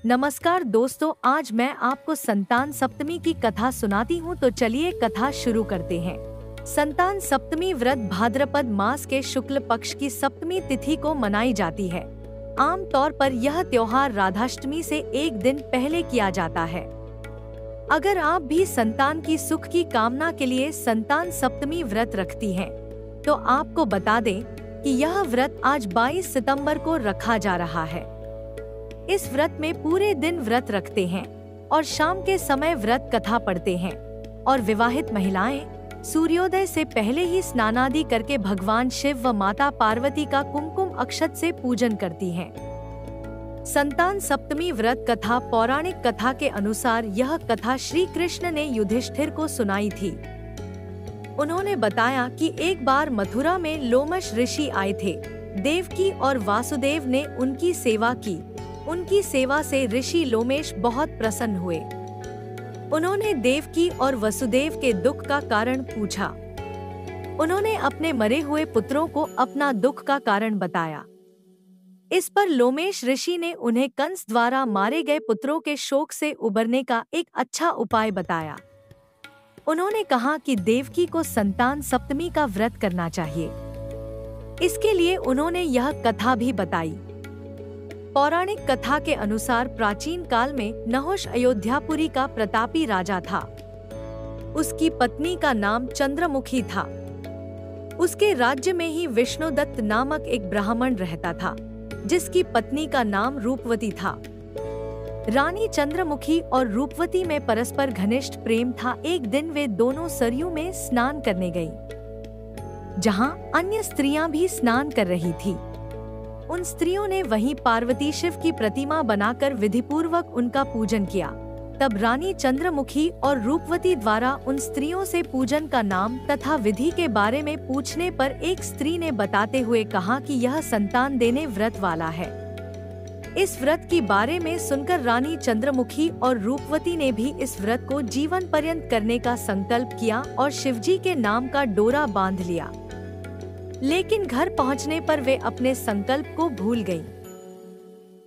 नमस्कार दोस्तों, आज मैं आपको संतान सप्तमी की कथा सुनाती हूँ। तो चलिए कथा शुरू करते हैं। संतान सप्तमी व्रत भाद्रपद मास के शुक्ल पक्ष की सप्तमी तिथि को मनाई जाती है। आम तौर पर यह त्योहार राधाष्टमी से एक दिन पहले किया जाता है। अगर आप भी संतान की सुख की कामना के लिए संतान सप्तमी व्रत रखती हैं, तो आपको बता दें कि यह व्रत आज 22 सितंबर को रखा जा रहा है। इस व्रत में पूरे दिन व्रत रखते हैं और शाम के समय व्रत कथा पढ़ते हैं और विवाहित महिलाएं सूर्योदय से पहले ही स्नानादि करके भगवान शिव व माता पार्वती का कुमकुम अक्षत से पूजन करती हैं। संतान सप्तमी व्रत कथा पौराणिक कथा के अनुसार यह कथा श्री कृष्ण ने युधिष्ठिर को सुनाई थी। उन्होंने बताया कि एक बार मथुरा में लोमश ऋषि आए थे। देवकी और वासुदेव ने उनकी सेवा की। उनकी सेवा से ऋषि लोमेश बहुत प्रसन्न हुए। उन्होंने देवकी और वसुदेव के दुख का कारण पूछा। उन्होंने अपने मरे हुए पुत्रों को अपना दुख का कारण बताया। इस पर लोमेश ऋषि ने उन्हें कंस द्वारा मारे गए पुत्रों के शोक से उबरने का एक अच्छा उपाय बताया। उन्होंने कहा कि देवकी को संतान सप्तमी का व्रत करना चाहिए। इसके लिए उन्होंने यह कथा भी बताई। पौराणिक कथा के अनुसार प्राचीन काल में नहुष अयोध्यापुरी का प्रतापी राजा था। उसकी पत्नी का नाम चंद्रमुखी था। उसके राज्य में ही विष्णुदत्त नामक एक ब्राह्मण रहता था, जिसकी पत्नी का नाम रूपवती था। रानी चंद्रमुखी और रूपवती में परस्पर घनिष्ठ प्रेम था। एक दिन वे दोनों सरयू में स्नान करने गईं, जहां अन्य स्त्रियां भी स्नान कर रही थी। उन स्त्रियों ने वहीं पार्वती शिव की प्रतिमा बनाकर विधिपूर्वक उनका पूजन किया। तब रानी चंद्रमुखी और रूपवती द्वारा उन स्त्रियों से पूजन का नाम तथा विधि के बारे में पूछने पर एक स्त्री ने बताते हुए कहा कि यह संतान देने व्रत वाला है। इस व्रत की बारे में सुनकर रानी चंद्रमुखी और रूपवती ने भी इस व्रत को जीवन पर्यंत करने का संकल्प किया और शिवजी के नाम का डोरा बांध लिया। लेकिन घर पहुंचने पर वे अपने संकल्प को भूल गईं,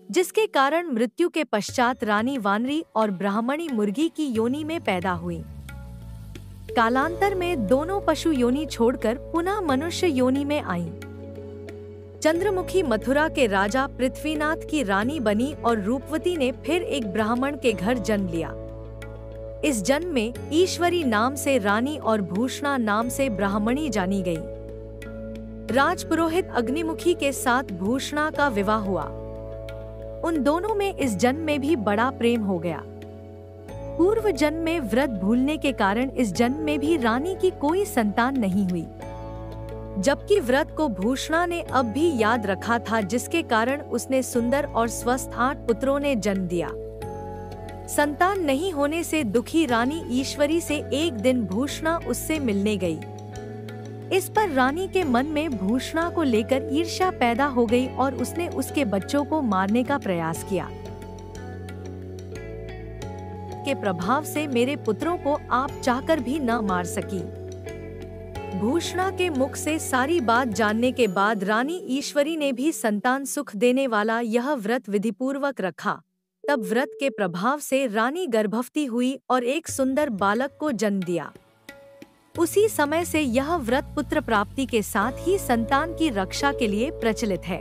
जिसके कारण मृत्यु के पश्चात रानी वानरी और ब्राह्मणी मुर्गी की योनि में पैदा हुई। कालांतर में दोनों पशु योनि छोड़कर पुनः मनुष्य योनि में आईं। चंद्रमुखी मथुरा के राजा पृथ्वीनाथ की रानी बनी और रूपवती ने फिर एक ब्राह्मण के घर जन्म लिया। इस जन्म में ईश्वरी नाम से रानी और भूषणा नाम से ब्राह्मणी जानी गई। राजपुरोहित अग्निमुखी के साथ भूषणा का विवाह हुआ। उन दोनों में इस जन्म में भी बड़ा प्रेम हो गया। पूर्व जन्म में व्रत भूलने के कारण इस जन्म में भी रानी की कोई संतान नहीं हुई, जबकि व्रत को भूषणा ने अब भी याद रखा था, जिसके कारण उसने सुंदर और स्वस्थ 8 पुत्रों ने जन्म दिया। संतान नहीं होने से दुखी रानी ईश्वरी से एक दिन भूषणा उससे मिलने गई। इस पर रानी के मन में भूषणा को लेकर ईर्ष्या पैदा हो गई और उसने उसके बच्चों को मारने का प्रयास किया। के प्रभाव से मेरे पुत्रों को आप चाहकर भी न मार सकी। भूषणा के मुख से सारी बात जानने के बाद रानी ईश्वरी ने भी संतान सुख देने वाला यह व्रत विधिपूर्वक रखा। तब व्रत के प्रभाव से रानी गर्भवती हुई और एक सुंदर बालक को जन्म दिया। उसी समय से यह व्रत पुत्र प्राप्ति के साथ ही संतान की रक्षा के लिए प्रचलित है।